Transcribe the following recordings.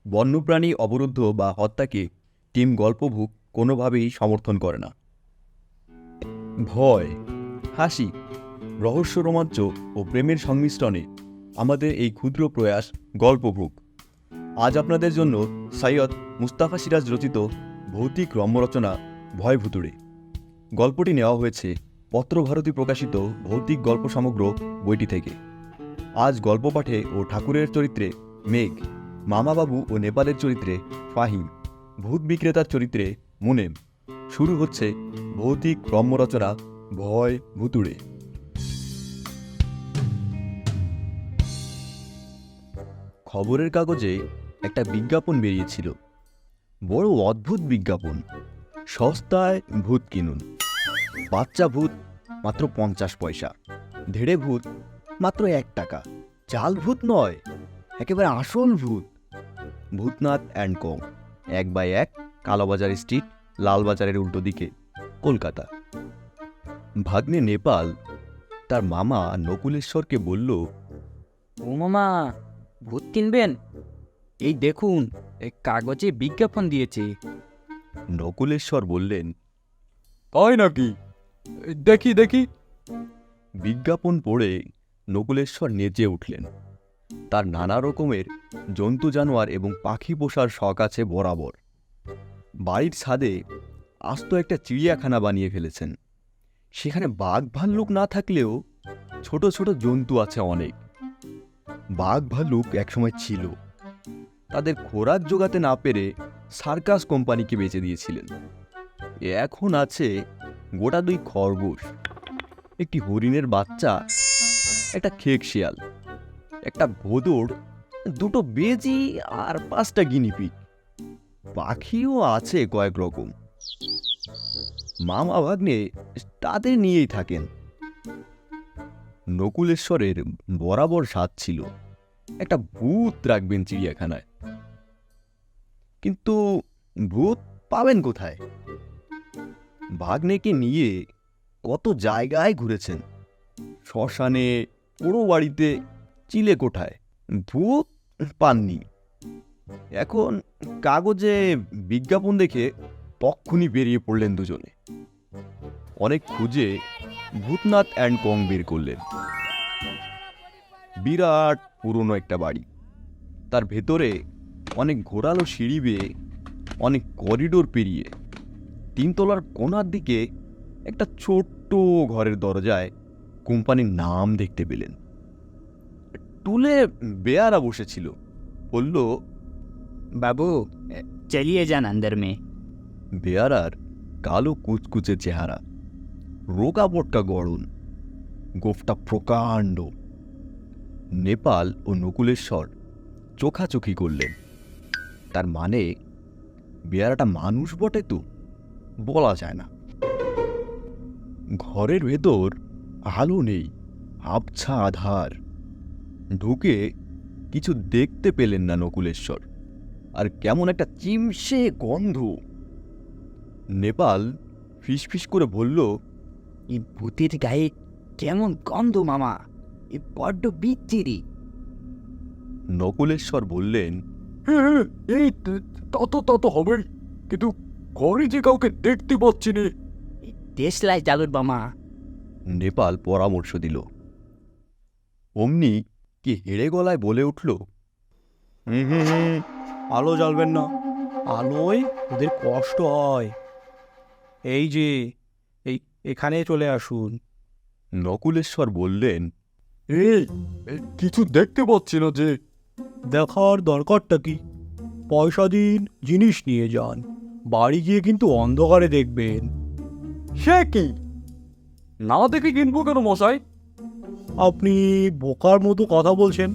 বন্যপ্রাণী অবরুদ্ধ বা হত্যাকে টিম গল্পভুক কোনোভাবেই সমর্থন করে না। ভয়, হাসি, রহস্য, রোমাঞ্চ ও প্রেমের সংমিশ্রণে আমাদের এই ক্ষুদ্র প্রয়াস গল্পভুক। আজ আপনাদের জন্য সৈয়দ মুস্তাফা সিরাজ রচিত ভৌতিক রম্যরচনা ভয় ভুতুড়ে। গল্পটি নেওয়া হয়েছে পত্রভারতী প্রকাশিত ভৌতিক গল্প সমগ্র বইটি থেকে। আজ গল্প পাঠে ও ঠাকুরের চরিত্রে মেঘ, মামাবাবু ও নেপালের চরিত্রে ফাহিম, ভূত বিক্রেতার চরিত্রে মুনেম। শুরু হচ্ছে ভৌতিক রম্যরচনা ভয় ভুতুড়ে। খবরের কাগজে একটা বিজ্ঞাপন বেরিয়েছিল। বড় অদ্ভুত বিজ্ঞাপন। সস্তায় ভূত কিনুন। বাচ্চা ভূত মাত্র 50 পয়সা, ধেড়ে ভূত মাত্র 1 টাকা। জাল ভূত নয়, একেবারে আসল ভূত। ভূতনাথ অ্যান্ড কো, 1/1 কালোবাজার স্ট্রিট, লালবাজারের উল্টো দিকে, কলকাতা। ভাগ্নে নেপাল তার মামা নকুলেশ্বরকে বলল, ও মামা, ভূত কিনবেন? এই দেখুন, এই কাগজে বিজ্ঞাপন দিয়েছে। নকুলেশ্বর বললেন, তাই নাকি? দেখি দেখি। বিজ্ঞাপন পড়ে নকুলেশ্বর নেচে উঠলেন। তার নানা রকমের জন্তু জানোয়ার এবং পাখি পোষার শখ আছে বরাবর। বাড়ির ছাদে আস্ত একটা চিড়িয়াখানা বানিয়ে ফেলেছেন। সেখানে বাঘ ভাল্লুক না থাকলেও ছোট ছোট জন্তু আছে অনেক। বাঘ ভাল্লুক একসময় ছিল, তাদের খোরাক জোগাতে না পেরে সার্কাস কোম্পানিকে বেচে দিয়েছিলেন। এখন আছে গোটা 2 খরগোশ, একটি হরিণের বাচ্চা, একটা খেক শিয়াল, একটা ভোঁদড়, 2টো বেজি আর 5টা গিনিপিগ। পাখিও আছে কয়েক রকম। মামা ভাগ্নে তাদের নিয়েই থাকেন। নকুলেশ্বরের বরাবর স্বাদ ছিল একটা ভূত রাখবেন চিড়িয়াখানায়। কিন্তু ভূত পাবেন কোথায়? ভাগ্নেকে নিয়ে কত জায়গায় ঘুরেছেন, শ্মশানে, পুরো বাড়িতে, চিলে কোঠায়, ভূত পাননি। এখন কাগজে বিজ্ঞাপন দেখে তক্ষুনি বেরিয়ে পড়লেন দুজনে। অনেক খুঁজে ভূতনাথ অ্যান্ড কং বের করলেন। বিরাট পুরনো একটা বাড়ি, তার ভেতরে অনেক ঘোরালো সিঁড়ি বেয়ে, অনেক করিডোর পেরিয়ে 3 তলার কোণার দিকে একটা ছোট্ট ঘরের দরজায় কোম্পানির নাম দেখতে পেলেন। টুলে বেয়ারা বসেছিল, বলল, বাবু, চলিয়ে যান অন্দর মে। বেয়ারার কালো কুচকুচে চেহারা, রোগা পটকা গড়ন, গোফটা প্রকাণ্ড। নেপাল ও নকুলেশ্বর চোখাচোখি করলেন। তার মানে বেয়ারাটা মানুষ বটে তো, বলা যায় না। ঘরের ভেতর আলো নেই, আবছা আধার। ঢুকে কিছু দেখতে পেলেন না নকুলেশ্বর, আর কেমন একটা চিমসে গন্ধ। নেপাল ফিসফিস করে বলল, এই ভূতের গায়ে কেমন গন্ধ মামা, এ বড্ড বিচ্ছিরি। নকুলেশ্বর বললেন, হ্যাঁ, এই তা তো হবেই, কিন্তু ঘরে যে কাউকে দেখতে পাচ্ছি না। দেশলাই চালুর মামা। নেপাল পরামর্শ দিল। অমনি কি হেড়ে গলায় বলে উঠল, আলো জ্বালবেন না, আলোয় ওদের কষ্ট হয়। এই যে এখানে চলে আসুন। নকুলেশ্বর বললেন, এই কিছু দেখতে পাচ্ছি না যে। দেখার দরকারটা কি? পয়সা দিন, জিনিস নিয়ে যান। বাড়ি গিয়ে কিন্তু অন্ধকারে দেখবেন। সে কি? না দেখে কিনবো কেন মশাই? আপনি বোকার মতো কথা বলছেন।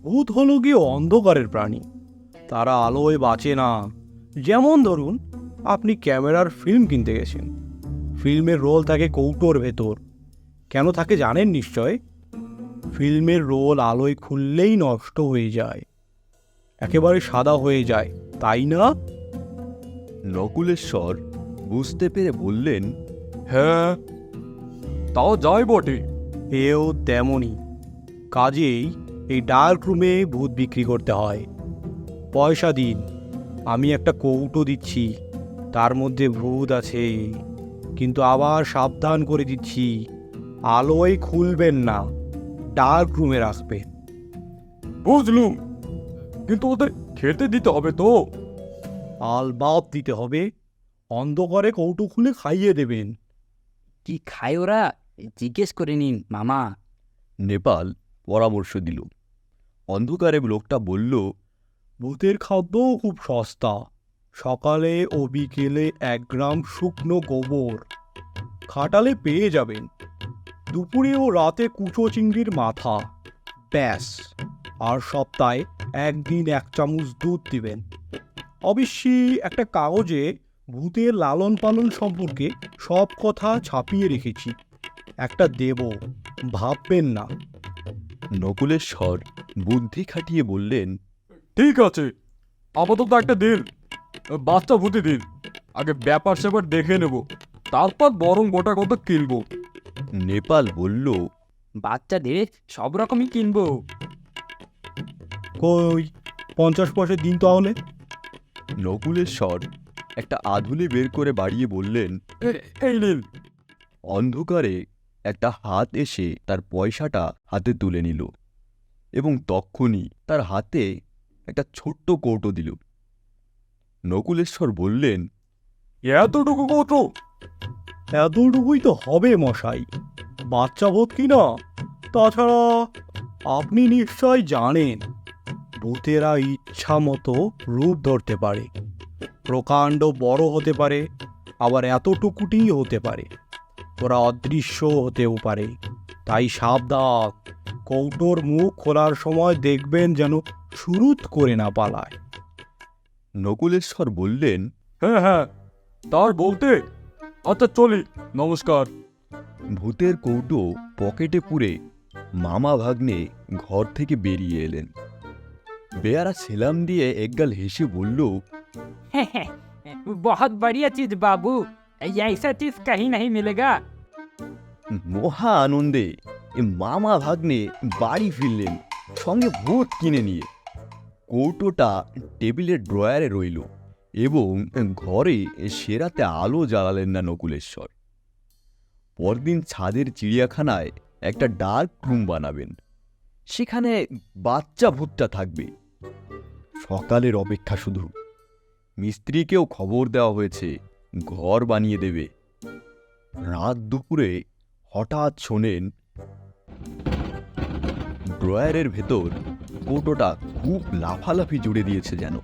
ভূত হলো গিয়ে অন্ধকারের প্রাণী, তারা আলোয় বাঁচে না। যেমন ধরুন, আপনি ক্যামেরার ফিল্ম কিনতে গেছেন, ফিল্মের রোল থাকে কৌটোর ভেতর। কেন থাকে জানেন নিশ্চয়। ফিল্মের রোল আলোয় খুললেই নষ্ট হয়ে যায়, একেবারে সাদা হয়ে যায়, তাই না? নকুলেশ্বর বুঝতে পেরে বললেন, হ্যাঁ, তাও যাই বটে। এও তেমনই। কাজেই এই ডার্ক রুমে ভূত বিক্রি করতে হয়। পয়সা দিন, আমি একটা কৌটো দিচ্ছি, তার মধ্যে ভূত আছে, কিন্তু আবার সাবধান করে দিচ্ছি, আলোয় খুলবেন না, ডার্ক রুমে রাখবেন। বুঝলুম, কিন্তু ওদের খেতে দিতে হবে তো। আলবাত দিতে হবে, অন্ধকারে কৌটো খুলে খাইয়ে দেবেন। কি খায় ওরা জিজ্ঞেস করে নিন মামা। নেপাল পরামর্শ দিল। অন্ধকারে লোকটা বলল, ভূতের খাদ্যও খুব সস্তা, সকালে ও বিকেলে 1 গ্রাম শুকনো গোবর খাটালে পেয়ে যাবেন, দুপুরে ও রাতে কুচো চিংড়ির মাথা, ব্যাস। আর সপ্তাহে 1 দিন 1 চামচ দুধ দিবেন। অবশ্যই একটা কাগজে ভূতের লালন পালন সম্পর্কে সব কথা ছাপিয়ে রেখেছি, একটা দেব, ভাববেন না। নকুলেশ্বর বুদ্ধি খাটিয়ে বললেন, ঠিক আছে, আপাতত একটা দিন, বাচ্চা ভূতি দিন। আগে ব্যাপার স্যাপার দেখে নেব, তারপর বরং গোটা কত কিনবো। নেপাল বলল, বাচ্চাদের সব রকমই কিনবো। কই 50 পয়সা দিন তাহলে। নকুলেশ্বর একটা আধুলি বের করে বাড়িয়ে বললেন। এই নিন। অন্ধকারে একটা হাত এসে তার পয়সাটা হাতে তুলে নিল এবং তক্ষুনি তার হাতে একটা ছোট্ট কৌটো দিল। নকুলেশ্বর বললেন, এতটুকু কত? এতটুকুই তো হবে মশাই, বাচ্চা বোধ কি না। তাছাড়া আপনি নিশ্চয় জানেন, ভূতেরা ইচ্ছা মতো রূপ ধরতে পারে, প্রকাণ্ড বড় হতে পারে, আবার এতটুকুটিই হতে পারে, ওরা অদৃশ্য হতেও পারে। তাই সাবধান, কৌটোর মুখ খোলার সময় দেখবেন যেন শুরুত করে না পালায়। নকুলেশ্বর বললেন, হ্যাঁ হ্যাঁ, তার বলতে। আচ্ছা চলি, নমস্কার। ভূতের কৌটো পকেটে পুরে মামা ভাগ্নে ঘর থেকে বেরিয়ে এলেন। বেয়ারা সেলাম দিয়ে একগাল হেসে বলল, बहुत बढ़िया चीज बाबू, ऐसा चीज कहीं नहीं मिलेगा। মহা আনন্দে এ মামা ভাগ্নে বাড়ি ফিরলেন, সঙ্গে ভূত কিনে নিয়ে। কৌটোটা টেবিলের ড্রয়ারে রইল এবং ঘরে সেরাতে আলো জ্বালালেন না নকুলেশ্বর। পরদিন ছাদের চিড়িয়াখানায় একটা ডার্ক রুম বানাবেন, সেখানে বাচ্চা ভূতটা থাকবে। সকালের অপেক্ষা শুধু। মিস্ত্রিকেও খবর দেওয়া হয়েছে, ঘর বানিয়ে দেবে। রাত দুপুরে হঠাৎ শোনেন ড্রয়ারের ভেতর কৌটোটা খুব লাফালাফি জুড়ে দিয়েছে যেন।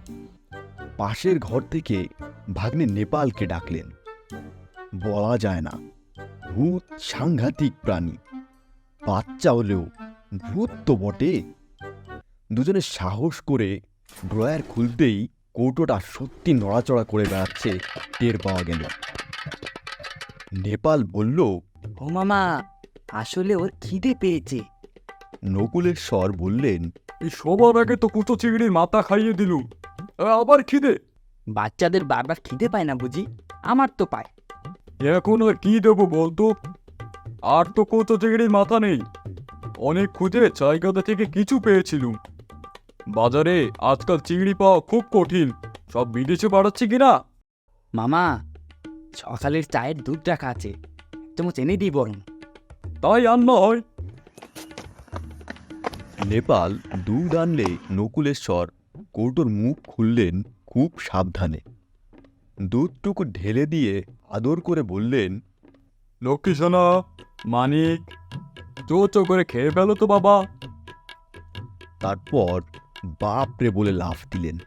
পাশের ঘর থেকে ভাগ্নে নেপালকে ডাকলেন। বলা যায় না, ভূত সাংঘাতিক প্রাণী, বাচ্চা হলেও ভূত তো বটে। দুজনে সাহস করে ড্রয়ার খুলতেই কৌটোটা সত্যি নড়াচড়া করে বেড়াচ্ছে টের পাওয়া গেল। নেপাল বলল, ও মামা, আসলে ওর খিদে পেয়েছে। নকুলেশ্বর বললেন, এই সবার আগে তো কুচো চিংড়ির মাথা খাইয়ে দিলুম, আবার খিদে। বাচ্চাদের বারবার খিদে পায় না বুঝি? আমার তো পায়। এখন আর কি দেবো বলতো? আর তো কুচো চিংড়ির মাথা নেই। অনেক খুঁজে জায়গাটা থেকে কিছু পেয়েছিলুম। বাজারে আজকাল চিংড়ি পাওয়া খুব কঠিন, সব বিদেশে পাঠাচ্ছি কিনা। মামা, সকালের চায়ের দুধ রাখা আছে, চামচ এনে দিই বরং। তাই আন্না হয়। নেপাল দুধ আনলে নকুলেশ্বর কৌটোর মুখ খুললেন খুব সাবধানে। দুধটুকু ঢেলে দিয়ে আদর করে বললেন, লক্ষ্মী সোনা, মানিক, চো করে খেয়ে ফেলো তো বাবা। তারপর বাপরে বলে লাফ দিলেন।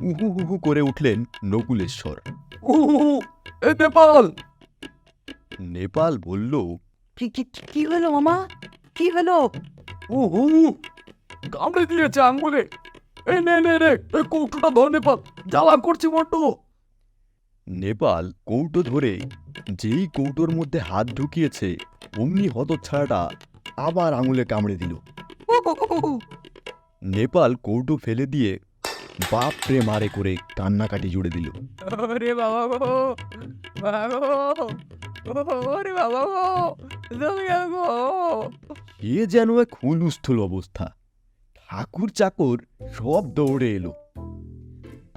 উহু হুহু করে উঠলেন নকুলেশ্বর। উহু, এ নেপাল। নেপাল বলল, কি হলো মামা, কি হলো? উহু, কামড়ে দিয়েছে আঙ্গুলে। এই নে নে রে, এই কৌটোটা ধর নেপাল, জ্বালা করছি বড্ড। নেপাল কৌটো ধরে যেই কৌটোর মধ্যে হাত ঢুকিয়েছে, অমনি হতচ্ছাড়াটা আবার আঙুলে কামড়ে দিল। নেপাল কৌটো ফেলে দিয়ে বাপরে মারে করে কান্নাকাটি জুড়ে দিল। ওরে বাবা গো, বাবা গো, ওরে বাবা গো, জমিয়া গো। এ যেন এক হুলুস্থুল অবস্থা। ঠাকুর চাকর সব দৌড়ে এলো।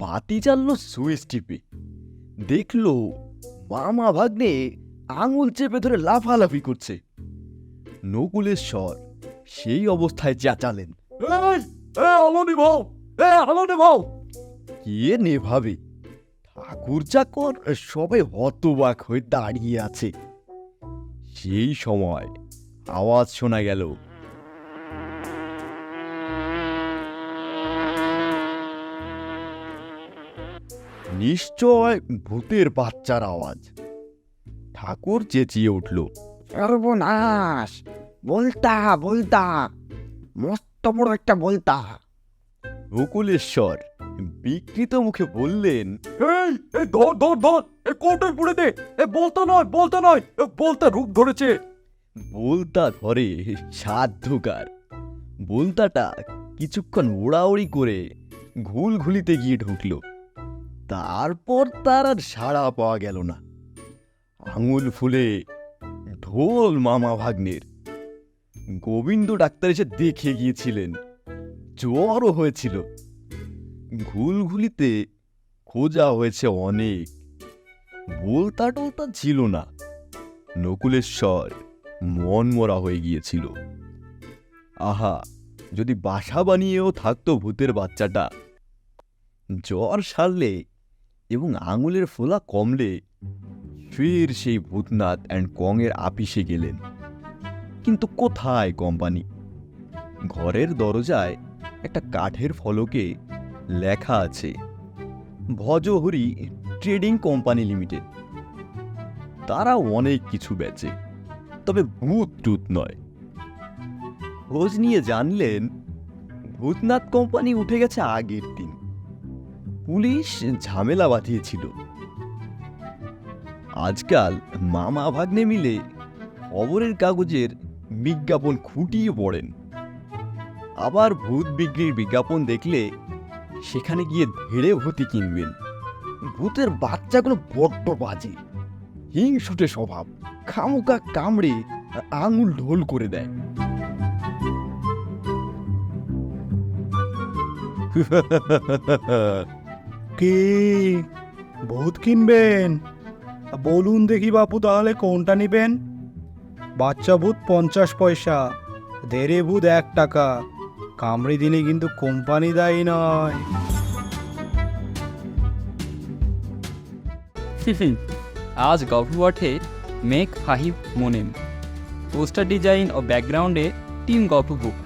বাতি জ্বাললো সুইচ টিপে, দেখলো মামা ভাগ্নে আঙুল চেপে ধরে লাফালাফি করছে। নকুলেশ্বর সেই অবস্থায় চেঁচালেন, এই আলো নিভাও, আলো নিভাও। কে নেভাবে? ঠাকুর চাকর সবাই হতবাক হয়ে দাঁড়িয়ে আছে। সেই সময় আওয়াজ শোনা গেল, নিশ্চয় ভূতের বাচ্চার আওয়াজ। ঠাকুর চেঁচিয়ে উঠল, সর্বনাশ! বলতা বলতা, মস্ত বড় একটা বলতা। নকুলেশ্বর বিকৃত মুখে বললেন, এই ধর ধর ধর, কোর্টে পুড়ে দে। বলতে নয়, বলতে রূপ ধরেছে। বলতা ধরে সাধ্যকার। বলতাটা কিছুক্ষণ ওড়াউড়ি করে ঘুলঘুলিতে গিয়ে ঢুকল। তারপর তার আর সাড়া পাওয়া গেল না। আঙুল ফুলে ঢোল মামা ভাগ্নের। গোবিন্দ ডাক্তার এসে দেখে গিয়েছিলেন, জ্বরও হয়েছিল। ঘুলঘুলিতে খোঁজা হয়েছে অনেক, বলতা টলতা ছিল না। নকুলেশ্বর মনমরা হয়ে গিয়েছিল। আহা, যদি বাসা বানিয়েও থাকতো ভূতের বাচ্চাটা! জ্বর সারলে এবং আঙুলের ফোলা কমলে ফের সেই ভূতনাথ অ্যান্ড কংয়ের আপিসে গেলেন। কিন্তু কোথায় কোম্পানি? ঘরের দরজায় একটা কাঠের ফলকে লেখা আছে, ভজহরি ট্রেডিং কোম্পানি লিমিটেড। তারা অনেক কিছু বেচে, তবে ভূত টুত নয়। খোঁজ নিয়ে জানলেন ভূতনাথ কোম্পানি উঠে গেছে আগের দিন। পুলিশ ঝামেলা বাঁধিয়েছিল। আজকাল মামা ভাগ্নে মিলে খবরের কাগজের বিজ্ঞাপন খুঁটিয়ে পড়েন। আবার ভূত বিক্রির বিজ্ঞাপন দেখলে সেখানে গিয়ে ধেড়ে ভূতি কিনবেন। ভূতের বাচ্চাগুলো বড্ড বাজে, হিংসুটে স্বভাব, খামুকা কামড়ে আঙুল ঢোল করে দেয়। কি ভূত কিনবেন? বলুন দেখি বাপু, তাহলে কোনটা নিবেন? বাচ্চা ভূত 50 পয়সা, দেড়ে ভূত 1 টাকা। কামড়ে দিলে কিন্তু কোম্পানি দায়ী নয়। আজ গল্প পাঠে মেঘ ফাহিম মোনেম, পোস্টার ডিজাইন ও ব্যাকগ্রাউন্ডে টিম গল্প বুক।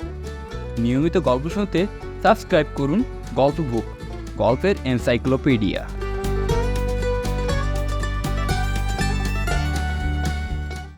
নিয়মিত গল্প শুনতে সাবস্ক্রাইব করুন গল্প বুক, গল্পের এনসাইক্লোপিডিয়া।